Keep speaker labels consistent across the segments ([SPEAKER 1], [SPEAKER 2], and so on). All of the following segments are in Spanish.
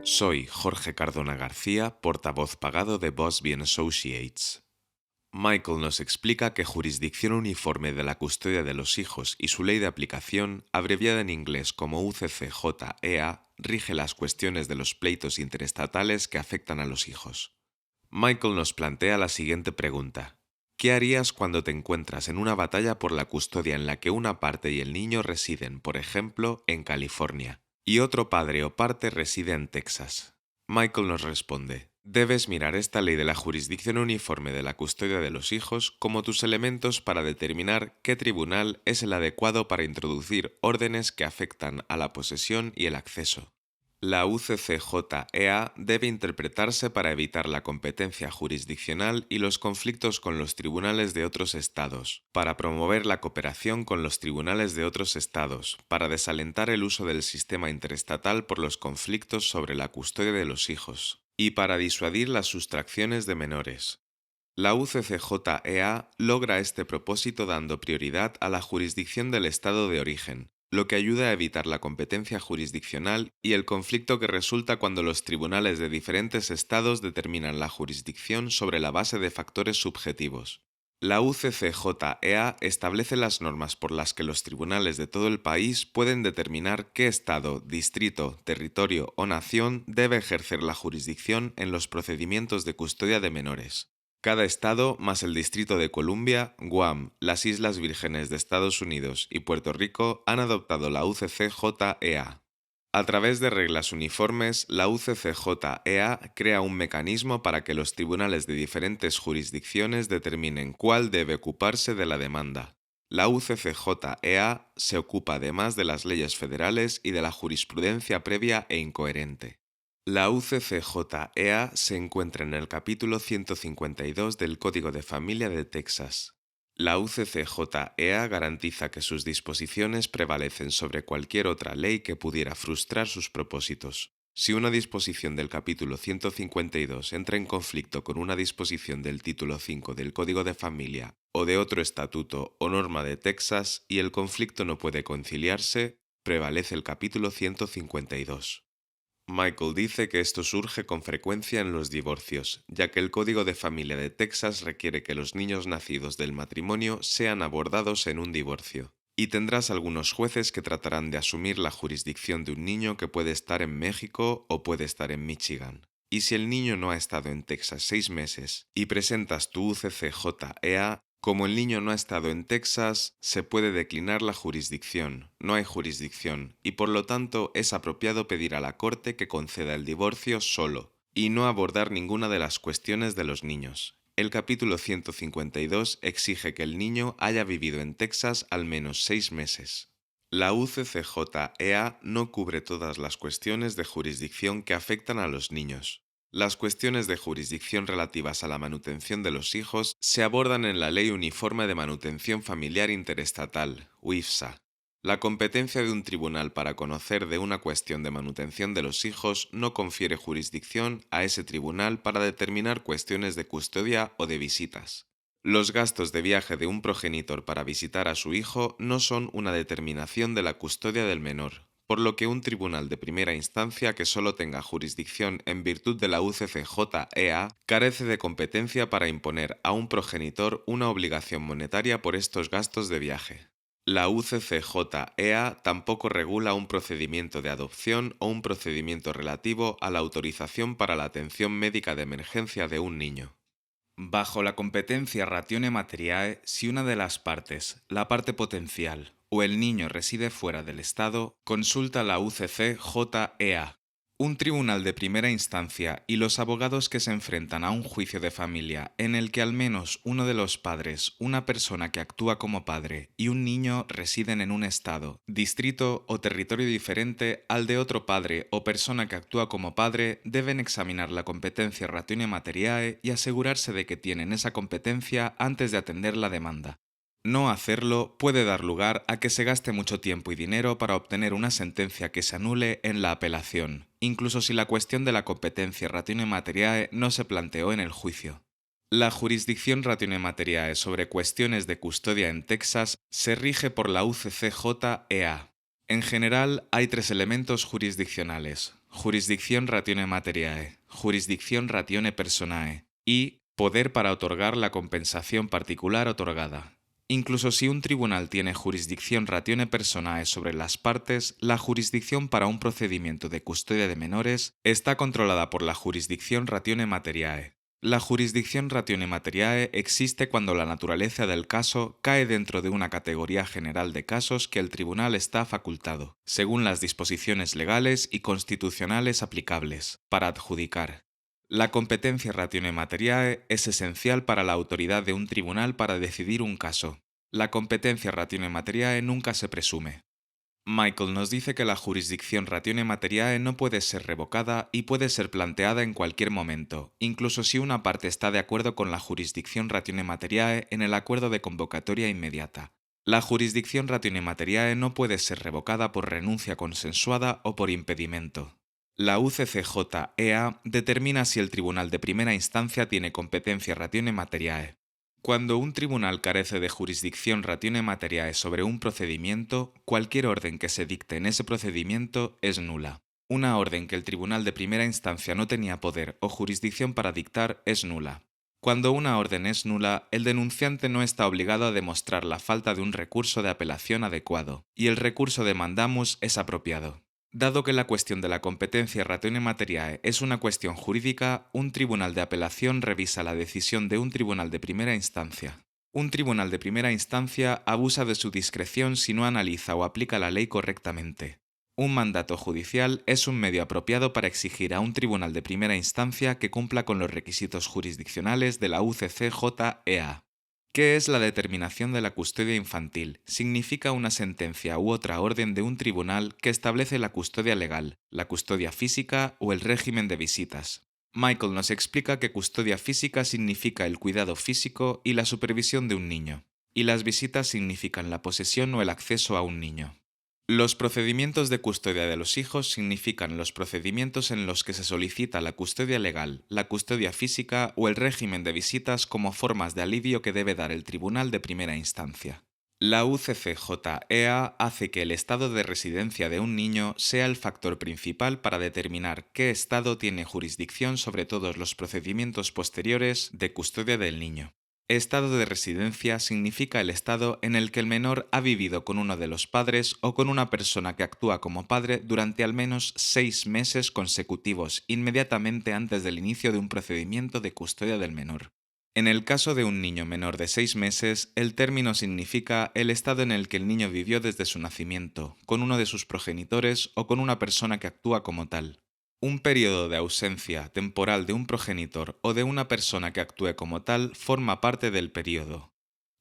[SPEAKER 1] Soy Jorge Cardona García, portavoz pagado de Bosby Associates. Michael nos explica que Jurisdicción Uniforme de la Custodia de los Hijos y su ley de aplicación, abreviada en inglés como UCCJEA, rige las cuestiones de los pleitos interestatales que afectan a los hijos. Michael nos plantea la siguiente pregunta. ¿Qué harías cuando te encuentras en una batalla por la custodia en la que una parte y el niño residen, por ejemplo, en California, y otro padre o parte reside en Texas? Michael nos responde: debes mirar esta ley de la jurisdicción uniforme de la custodia de los hijos como tus elementos para determinar qué tribunal es el adecuado para introducir órdenes que afectan a la posesión y el acceso. La UCCJEA debe interpretarse para evitar la competencia jurisdiccional y los conflictos con los tribunales de otros estados, para promover la cooperación con los tribunales de otros estados, para desalentar el uso del sistema interestatal por los conflictos sobre la custodia de los hijos, y para disuadir las sustracciones de menores. La UCCJEA logra este propósito dando prioridad a la jurisdicción del estado de origen, lo que ayuda a evitar la competencia jurisdiccional y el conflicto que resulta cuando los tribunales de diferentes estados determinan la jurisdicción sobre la base de factores subjetivos. La UCCJEA establece las normas por las que los tribunales de todo el país pueden determinar qué estado, distrito, territorio o nación debe ejercer la jurisdicción en los procedimientos de custodia de menores. Cada estado, más el Distrito de Columbia, Guam, las Islas Vírgenes de Estados Unidos y Puerto Rico han adoptado la UCCJEA. A través de reglas uniformes, la UCCJEA crea un mecanismo para que los tribunales de diferentes jurisdicciones determinen cuál debe ocuparse de la demanda. La UCCJEA se ocupa además de las leyes federales y de la jurisprudencia previa e incoherente. La UCCJEA se encuentra en el capítulo 152 del Código de Familia de Texas. La UCCJEA garantiza que sus disposiciones prevalecen sobre cualquier otra ley que pudiera frustrar sus propósitos. Si una disposición del capítulo 152 entra en conflicto con una disposición del título 5 del Código de Familia o de otro estatuto o norma de Texas y el conflicto no puede conciliarse, prevalece el capítulo 152. Michael dice que esto surge con frecuencia en los divorcios, ya que el Código de Familia de Texas requiere que los niños nacidos del matrimonio sean abordados en un divorcio. Y tendrás algunos jueces que tratarán de asumir la jurisdicción de un niño que puede estar en México o puede estar en Michigan. Y si el niño no ha estado en Texas 6 meses y presentas tu UCCJEA, como el niño no ha estado en Texas, se puede declinar la jurisdicción, no hay jurisdicción, y por lo tanto es apropiado pedir a la Corte que conceda el divorcio solo, y no abordar ninguna de las cuestiones de los niños. El capítulo 152 exige que el niño haya vivido en Texas al menos 6 meses. La UCCJEA no cubre todas las cuestiones de jurisdicción que afectan a los niños. Las cuestiones de jurisdicción relativas a la manutención de los hijos se abordan en la Ley Uniforme de Manutención Familiar Interestatal, UIFSA. La competencia de un tribunal para conocer de una cuestión de manutención de los hijos no confiere jurisdicción a ese tribunal para determinar cuestiones de custodia o de visitas. Los gastos de viaje de un progenitor para visitar a su hijo no son una determinación de la custodia del menor, por lo que un tribunal de primera instancia que solo tenga jurisdicción en virtud de la UCCJEA carece de competencia para imponer a un progenitor una obligación monetaria por estos gastos de viaje. La UCCJEA tampoco regula un procedimiento de adopción o un procedimiento relativo a la autorización para la atención médica de emergencia de un niño. Bajo la competencia ratione materiae, si una de las partes, la parte potencial, o el niño reside fuera del Estado, consulta la UCCJEA. Un tribunal de primera instancia y los abogados que se enfrentan a un juicio de familia en el que al menos uno de los padres, una persona que actúa como padre y un niño residen en un estado, distrito o territorio diferente al de otro padre o persona que actúa como padre, deben examinar la competencia ratione materiae y asegurarse de que tienen esa competencia antes de atender la demanda. No hacerlo puede dar lugar a que se gaste mucho tiempo y dinero para obtener una sentencia que se anule en la apelación, incluso si la cuestión de la competencia ratione materiae no se planteó en el juicio. La jurisdicción ratione materiae sobre cuestiones de custodia en Texas se rige por la UCCJEA. En general, hay 3 elementos jurisdiccionales:
[SPEAKER 2] jurisdicción ratione materiae, jurisdicción ratione personae y poder para otorgar la compensación particular otorgada. Incluso si un tribunal tiene jurisdicción ratione personae sobre las partes, la jurisdicción para un procedimiento de custodia de menores está controlada por la jurisdicción ratione materiae. La jurisdicción ratione materiae existe cuando la naturaleza del caso cae dentro de una categoría general de casos que el tribunal está facultado, según las disposiciones legales y constitucionales aplicables, para adjudicar. La competencia ratione materiae es esencial para la autoridad de un tribunal para decidir un caso. La competencia ratione materiae nunca se presume. Michael nos dice que la jurisdicción ratione materiae no puede ser revocada y puede ser planteada en cualquier momento, incluso si una parte está de acuerdo con la jurisdicción ratione materiae en el acuerdo de convocatoria inmediata. La jurisdicción ratione materiae no puede ser revocada por renuncia consensuada o por impedimento. La UCCJEA determina si el tribunal de primera instancia tiene competencia ratione materiae. Cuando un tribunal carece de jurisdicción ratione materiae sobre un procedimiento, cualquier orden que se dicte en ese procedimiento es nula. Una orden que el tribunal de primera instancia no tenía poder o jurisdicción para dictar es nula. Cuando una orden es nula, el denunciante no está obligado a demostrar la falta de un recurso de apelación adecuado, y el recurso de mandamus es apropiado. Dado que la cuestión de la competencia ratione materiae es una cuestión jurídica, un tribunal de apelación revisa la decisión de un tribunal de primera instancia. Un tribunal de primera instancia abusa de su discreción si no analiza o aplica la ley correctamente. Un mandato judicial es un medio apropiado para exigir a un tribunal de primera instancia que cumpla con los requisitos jurisdiccionales de la UCCJEA. ¿Qué es la determinación de la custodia infantil? Significa una sentencia u otra orden de un tribunal que establece la custodia legal, la custodia física o el régimen de visitas. Michael nos explica que custodia física significa el cuidado físico y la supervisión de un niño, y las visitas significan la posesión o el acceso a un niño. Los procedimientos de custodia de los hijos significan los procedimientos en los que se solicita la custodia legal, la custodia física o el régimen de visitas como formas de alivio que debe dar el tribunal de primera instancia. La UCCJEA hace que el estado de residencia de un niño sea el factor principal para determinar qué estado tiene jurisdicción sobre todos los procedimientos posteriores de custodia del niño. Estado de residencia significa el estado en el que el menor ha vivido con uno de los padres o con una persona que actúa como padre durante al menos 6 meses consecutivos inmediatamente antes del inicio de un procedimiento de custodia del menor. En el caso de un niño menor de 6 meses, el término significa el estado en el que el niño vivió desde su nacimiento, con uno de sus progenitores o con una persona que actúa como tal. Un periodo de ausencia temporal de un progenitor o de una persona que actúe como tal forma parte del periodo.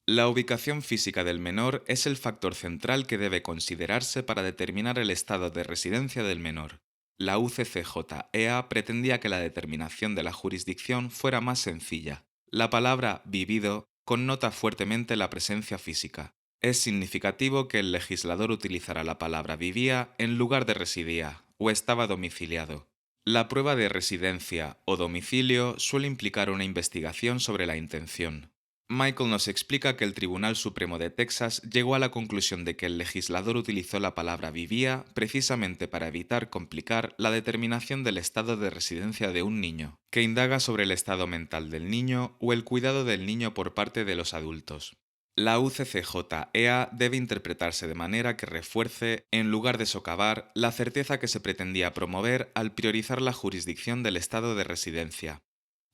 [SPEAKER 2] La ubicación física del menor es el factor central que debe considerarse para determinar el estado de residencia del menor. La UCCJEA pretendía que la determinación de la jurisdicción fuera más sencilla. La palabra vivido connota fuertemente la presencia física. Es significativo que el legislador utilizara la palabra vivía en lugar de residía o estaba domiciliado. La prueba de residencia o domicilio suele implicar una investigación sobre la intención. Michael nos explica que el Tribunal Supremo de Texas llegó a la conclusión de que el legislador utilizó la palabra vivía precisamente para evitar complicar la determinación del estado de residencia de un niño, que indaga sobre el estado mental del niño o el cuidado del niño por parte de los adultos. La UCCJEA debe interpretarse de manera que refuerce, en lugar de socavar, la certeza que se pretendía promover al priorizar la jurisdicción del estado de residencia.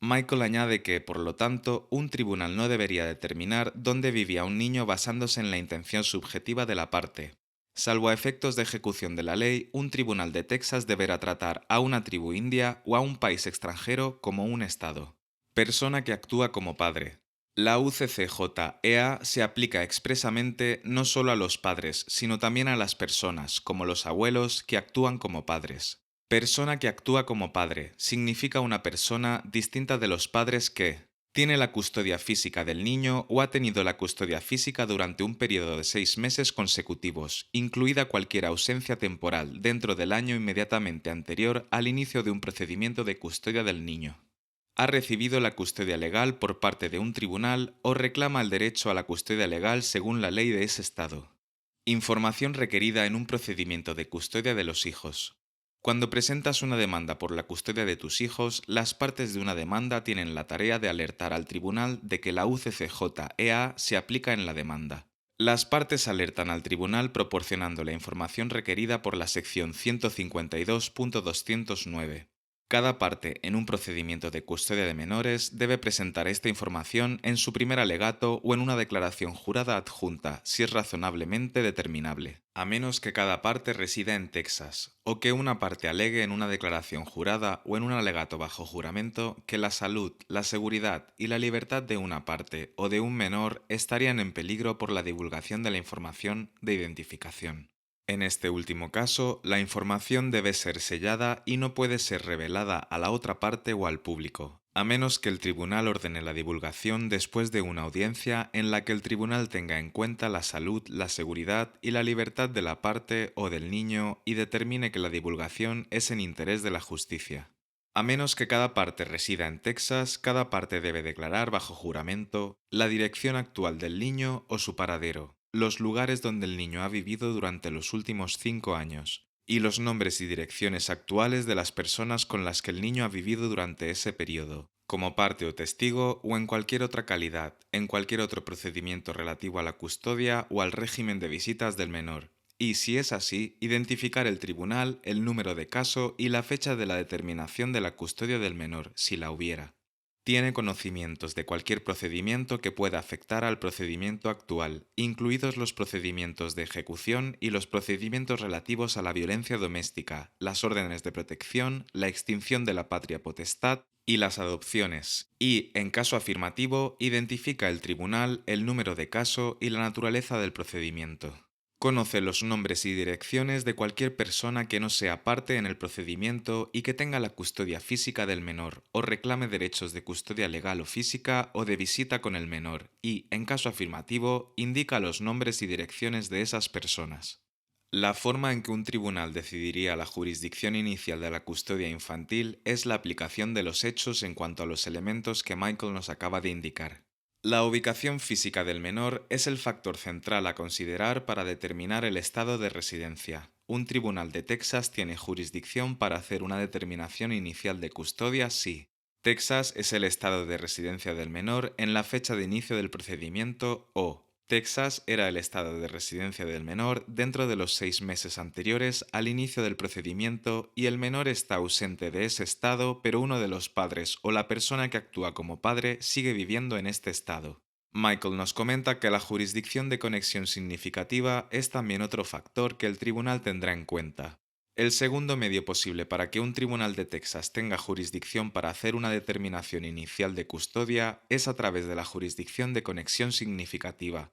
[SPEAKER 2] Michael añade que, por lo tanto, un tribunal no debería determinar dónde vivía un niño basándose en la intención subjetiva de la parte. Salvo a efectos de ejecución de la ley, un tribunal de Texas deberá tratar a una tribu india o a un país extranjero como un estado. Persona que actúa como padre. La UCCJEA se aplica expresamente no solo a los padres, sino también a las personas, como los abuelos, que actúan como padres. Persona que actúa como padre significa una persona distinta de los padres que tiene la custodia física del niño o ha tenido la custodia física durante un periodo de 6 meses consecutivos, incluida cualquier ausencia temporal dentro del año inmediatamente anterior al inicio de un procedimiento de custodia del niño. Ha recibido la custodia legal por parte de un tribunal o reclama el derecho a la custodia legal según la ley de ese estado. Información requerida en un procedimiento de custodia de los hijos. Cuando presentas una demanda por la custodia de tus hijos, las partes de una demanda tienen la tarea de alertar al tribunal de que la UCCJEA se aplica en la demanda. Las partes alertan al tribunal proporcionando la información requerida por la sección 152.209. Cada parte en un procedimiento de custodia de menores debe presentar esta información en su primer alegato o en una declaración jurada adjunta, si es razonablemente determinable, a menos que cada parte resida en Texas, o que una parte alegue en una declaración jurada o en un alegato bajo juramento que la salud, la seguridad y la libertad de una parte o de un menor estarían en peligro por la divulgación de la información de identificación. En este último caso, la información debe ser sellada y no puede ser revelada a la otra parte o al público, a menos que el tribunal ordene la divulgación después de una audiencia en la que el tribunal tenga en cuenta la salud, la seguridad y la libertad de la parte o del niño y determine que la divulgación es en interés de la justicia. A menos que cada parte resida en Texas, cada parte debe declarar bajo juramento la dirección actual del niño o su paradero, los lugares donde el niño ha vivido durante los últimos 5 años, y los nombres y direcciones actuales de las personas con las que el niño ha vivido durante ese periodo, como parte o testigo o en cualquier otra calidad, en cualquier otro procedimiento relativo a la custodia o al régimen de visitas del menor. Y si es así, identificar el tribunal, el número de caso y la fecha de la determinación de la custodia del menor, si la hubiera. Tiene conocimientos de cualquier procedimiento que pueda afectar al procedimiento actual, incluidos los procedimientos de ejecución y los procedimientos relativos a la violencia doméstica, las órdenes de protección, la extinción de la patria potestad y las adopciones, y, en caso afirmativo, identifica el tribunal el número de caso y la naturaleza del procedimiento. Conoce los nombres y direcciones de cualquier persona que no sea parte en el procedimiento y que tenga la custodia física del menor o reclame derechos de custodia legal o física o de visita con el menor y, en caso afirmativo, indica los nombres y direcciones de esas personas. La forma en que un tribunal decidiría la jurisdicción inicial de la custodia infantil es la aplicación de los hechos en cuanto a los elementos que Michael nos acaba de indicar. La ubicación física del menor es el factor central a considerar para determinar el estado de residencia. Un tribunal de Texas tiene jurisdicción para hacer una determinación inicial de custodia si Texas es el estado de residencia del menor en la fecha de inicio del procedimiento o Texas era el estado de residencia del menor dentro de los 6 meses anteriores al inicio del procedimiento y el menor está ausente de ese estado, pero uno de los padres o la persona que actúa como padre sigue viviendo en este estado. Michael nos comenta que la jurisdicción de conexión significativa es también otro factor que el tribunal tendrá en cuenta. El segundo medio posible para que un tribunal de Texas tenga jurisdicción para hacer una determinación inicial de custodia es a través de la jurisdicción de conexión significativa.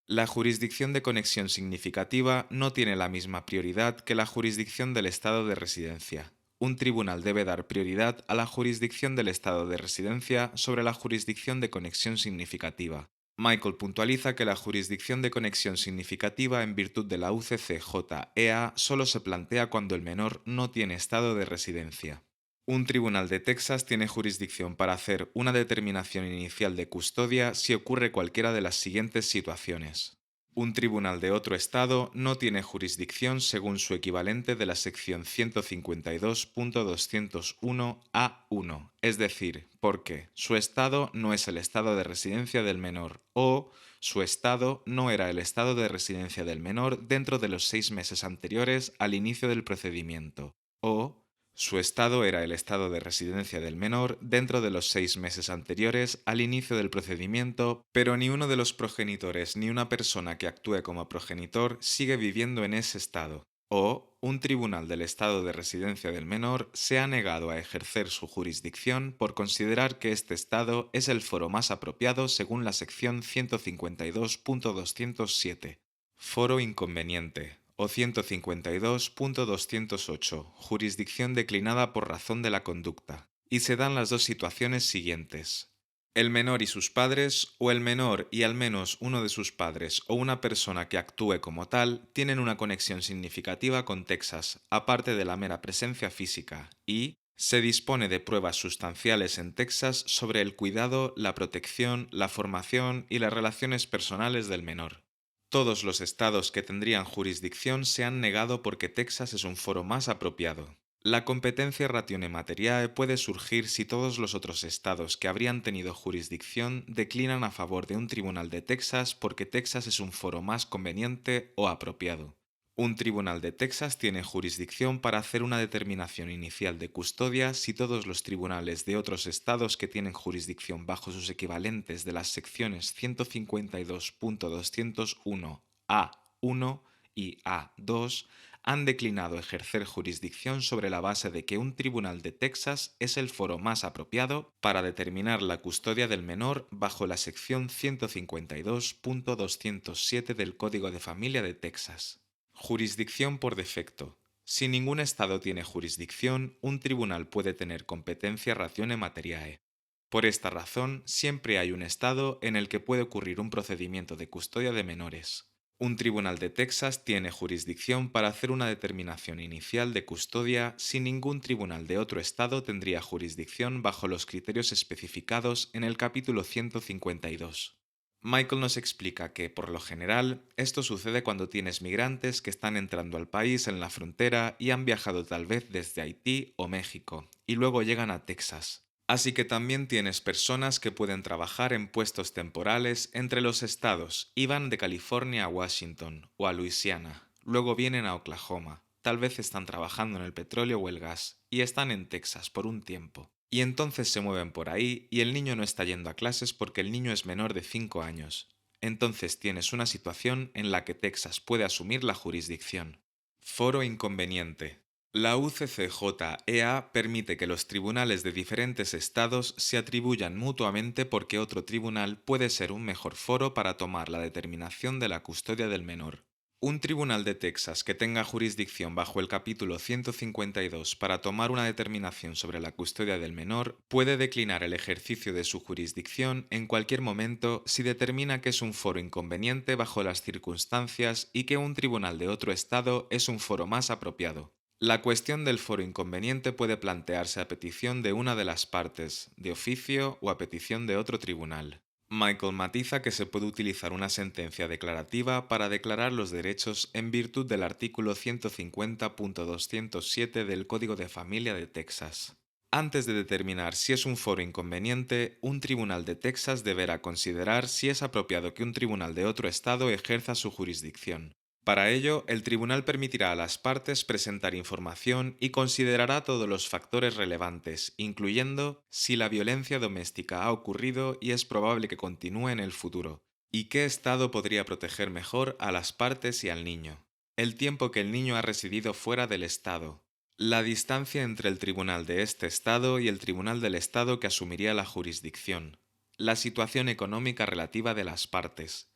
[SPEAKER 2] La jurisdicción de conexión significativa no tiene la misma prioridad que la jurisdicción del estado de residencia. Un tribunal debe dar prioridad a la jurisdicción del estado de residencia sobre la jurisdicción de conexión significativa. Michael puntualiza que la jurisdicción de conexión significativa en virtud de la UCCJEA solo se plantea cuando el menor no tiene estado de residencia. Un tribunal de Texas tiene jurisdicción para hacer una determinación inicial de custodia si ocurre cualquiera de las siguientes situaciones. Un tribunal de otro estado no tiene jurisdicción según su equivalente de la sección 152.201A1, es decir, porque su estado no es el estado de residencia del menor o su estado no era el estado de residencia del menor dentro de los 6 meses anteriores al inicio del procedimiento o su estado era el estado de residencia del menor dentro de los 6 meses anteriores al inicio del procedimiento, pero ni uno de los progenitores ni una persona que actúe como progenitor sigue viviendo en ese estado. O un tribunal del estado de residencia del menor se ha negado a ejercer su jurisdicción por considerar que este estado es el foro más apropiado según la sección 152.207. Foro inconveniente o 152.208, jurisdicción declinada por razón de la conducta, y se dan las dos situaciones siguientes. El menor y sus padres, o el menor y al menos uno de sus padres o una persona que actúe como tal, tienen una conexión significativa con Texas, aparte de la mera presencia física, y se dispone de pruebas sustanciales en Texas sobre el cuidado, la protección, la formación y las relaciones personales del menor. Todos los estados que tendrían jurisdicción se han negado porque Texas es un foro más apropiado. La competencia ratione materiae puede surgir si todos los otros estados que habrían tenido jurisdicción declinan a favor de un tribunal de Texas porque Texas es un foro más conveniente o apropiado. Un tribunal de Texas tiene jurisdicción para hacer una determinación inicial de custodia si todos los tribunales de otros estados que tienen jurisdicción bajo sus equivalentes de las secciones 152.201 A1 y A2 han declinado ejercer jurisdicción sobre la base de que un tribunal de Texas es el foro más apropiado para determinar la custodia del menor bajo la sección 152.207 del Código de Familia de Texas. Jurisdicción por defecto. Si ningún estado tiene jurisdicción, un tribunal puede tener competencia ratione materiae. Por esta razón, siempre hay un estado en el que puede ocurrir un procedimiento de custodia de menores. Un tribunal de Texas tiene jurisdicción para hacer una determinación inicial de custodia si ningún tribunal de otro estado tendría jurisdicción bajo los criterios especificados en el capítulo 152. Michael nos explica que, por lo general, esto sucede cuando tienes migrantes que están entrando al país en la frontera y han viajado tal vez desde Haití o México, y luego llegan a Texas. Así que también tienes personas que pueden trabajar en puestos temporales entre los estados y van de California a Washington o a Luisiana, luego vienen a Oklahoma, tal vez están trabajando en el petróleo o el gas, y están en Texas por un tiempo. Y entonces se mueven por ahí y el niño no está yendo a clases porque el niño es menor de 5 años. Entonces tienes una situación en la que Texas puede asumir la jurisdicción. Foro inconveniente. La UCCJEA permite que los tribunales de diferentes estados se atribuyan mutuamente porque otro tribunal puede ser un mejor foro para tomar la determinación de la custodia del menor. Un tribunal de Texas que tenga jurisdicción bajo el capítulo 152 para tomar una determinación sobre la custodia del menor puede declinar el ejercicio de su jurisdicción en cualquier momento si determina que es un foro inconveniente bajo las circunstancias y que un tribunal de otro estado es un foro más apropiado. La cuestión del foro inconveniente puede plantearse a petición de una de las partes, de oficio o a petición de otro tribunal. Michael matiza que se puede utilizar una sentencia declarativa para declarar los derechos en virtud del artículo 150.207 del Código de Familia de Texas. Antes de determinar si es un foro inconveniente, un tribunal de Texas deberá considerar si es apropiado que un tribunal de otro estado ejerza su jurisdicción. Para ello, el tribunal permitirá a las partes presentar información y considerará todos los factores relevantes, incluyendo si la violencia doméstica ha ocurrido y es probable que continúe en el futuro, y qué estado podría proteger mejor a las partes y al niño, el tiempo que el niño ha residido fuera del estado, la distancia entre el tribunal de este estado y el tribunal del estado que asumiría la jurisdicción, la situación económica relativa de las partes,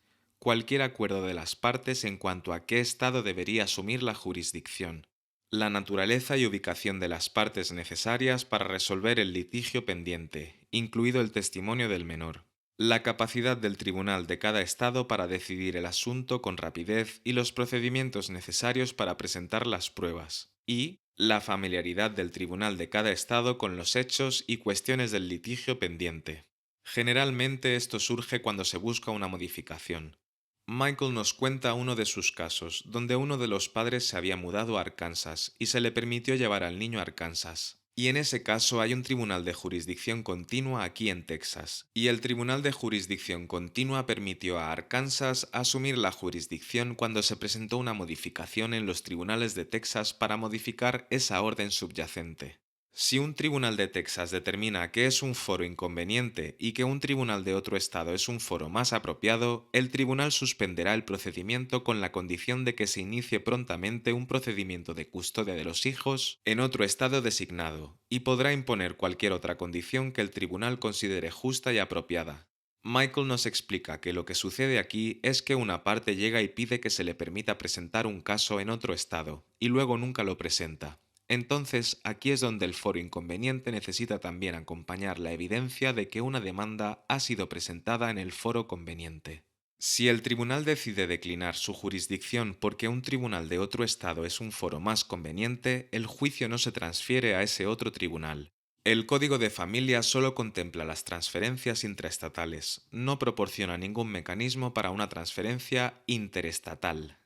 [SPEAKER 2] cualquier acuerdo de las partes en cuanto a qué estado debería asumir la jurisdicción, la naturaleza y ubicación de las partes necesarias para resolver el litigio pendiente, incluido el testimonio del menor, la capacidad del tribunal de cada estado para decidir el asunto con rapidez y los procedimientos necesarios para presentar las pruebas, y la familiaridad del tribunal de cada estado con los hechos y cuestiones del litigio pendiente. Generalmente esto surge cuando se busca una modificación. Michael nos cuenta uno de sus casos, donde uno de los padres se había mudado a Arkansas y se le permitió llevar al niño a Arkansas. Y en ese caso hay un tribunal de jurisdicción continua aquí en Texas, y el tribunal de jurisdicción continua permitió a Arkansas asumir la jurisdicción cuando se presentó una modificación en los tribunales de Texas para modificar esa orden subyacente. Si un tribunal de Texas determina que es un foro inconveniente y que un tribunal de otro estado es un foro más apropiado, el tribunal suspenderá el procedimiento con la condición de que se inicie prontamente un procedimiento de custodia de los hijos en otro estado designado, y podrá imponer cualquier otra condición que el tribunal considere justa y apropiada. Michael nos explica que lo que sucede aquí es que una parte llega y pide que se le permita presentar un caso en otro estado, y luego nunca lo presenta. Entonces, aquí es donde el foro inconveniente necesita también acompañar la evidencia de que una demanda ha sido presentada en el foro conveniente. Si el tribunal decide declinar su jurisdicción porque un tribunal de otro estado es un foro más conveniente, el juicio no se transfiere a ese otro tribunal. El Código de Familia solo contempla las transferencias intraestatales, no proporciona ningún mecanismo para una transferencia interestatal.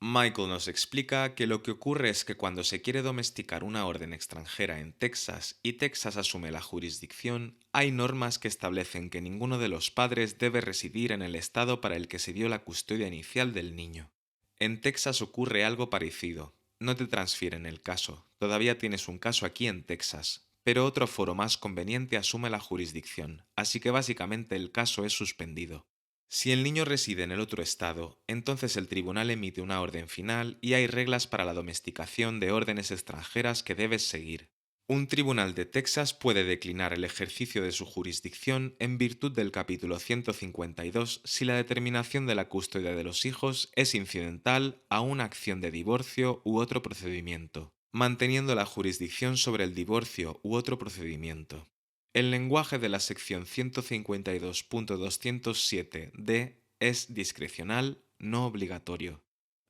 [SPEAKER 2] Michael nos explica que lo que ocurre es que cuando se quiere domesticar una orden extranjera en Texas y Texas asume la jurisdicción, hay normas que establecen que ninguno de los padres debe residir en el estado para el que se dio la custodia inicial del niño. En Texas ocurre algo parecido. No te transfieren el caso, todavía tienes un caso aquí en Texas, pero otro foro más conveniente asume la jurisdicción, así que básicamente el caso es suspendido. Si el niño reside en el otro estado, entonces el tribunal emite una orden final y hay reglas para la domesticación de órdenes extranjeras que debes seguir. Un tribunal de Texas puede declinar el ejercicio de su jurisdicción en virtud del capítulo 152 si la determinación de la custodia de los hijos es incidental a una acción de divorcio u otro procedimiento, manteniendo la jurisdicción sobre el divorcio u otro procedimiento. El lenguaje de la sección 152.207d es discrecional, no obligatorio.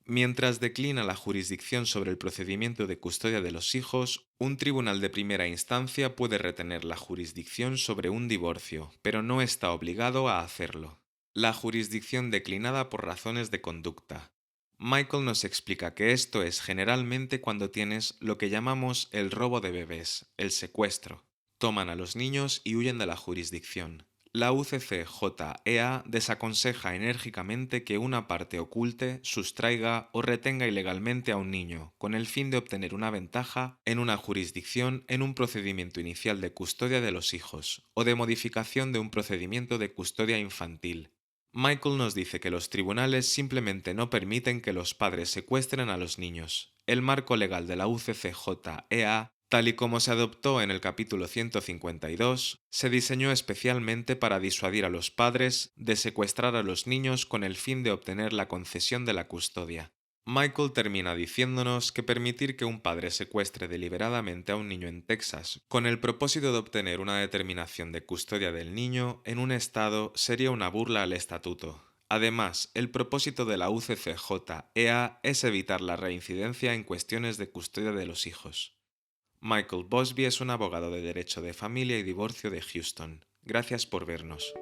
[SPEAKER 2] Mientras declina la jurisdicción sobre el procedimiento de custodia de los hijos, un tribunal de primera instancia puede retener la jurisdicción sobre un divorcio, pero no está obligado a hacerlo. La jurisdicción declinada por razones de conducta. Michael nos explica que esto es generalmente cuando tienes lo que llamamos el robo de bebés, el secuestro. Toman a los niños y huyen de la jurisdicción. La UCCJEA desaconseja enérgicamente que una parte oculte, sustraiga o retenga ilegalmente a un niño, con el fin de obtener una ventaja en una jurisdicción en un procedimiento inicial de custodia de los hijos, o de modificación de un procedimiento de custodia infantil. Michael nos dice que los tribunales simplemente no permiten que los padres secuestren a los niños. El marco legal de la UCCJEA, tal y como se adoptó en el capítulo 152, se diseñó especialmente para disuadir a los padres de secuestrar a los niños con el fin de obtener la concesión de la custodia. Michael termina diciéndonos que permitir que un padre secuestre deliberadamente a un niño en Texas con el propósito de obtener una determinación de custodia del niño en un estado sería una burla al estatuto. Además, el propósito de la UCCJEA es evitar la reincidencia en cuestiones de custodia de los hijos. Michael Bosby es un abogado de derecho de familia y divorcio de Houston. Gracias por vernos.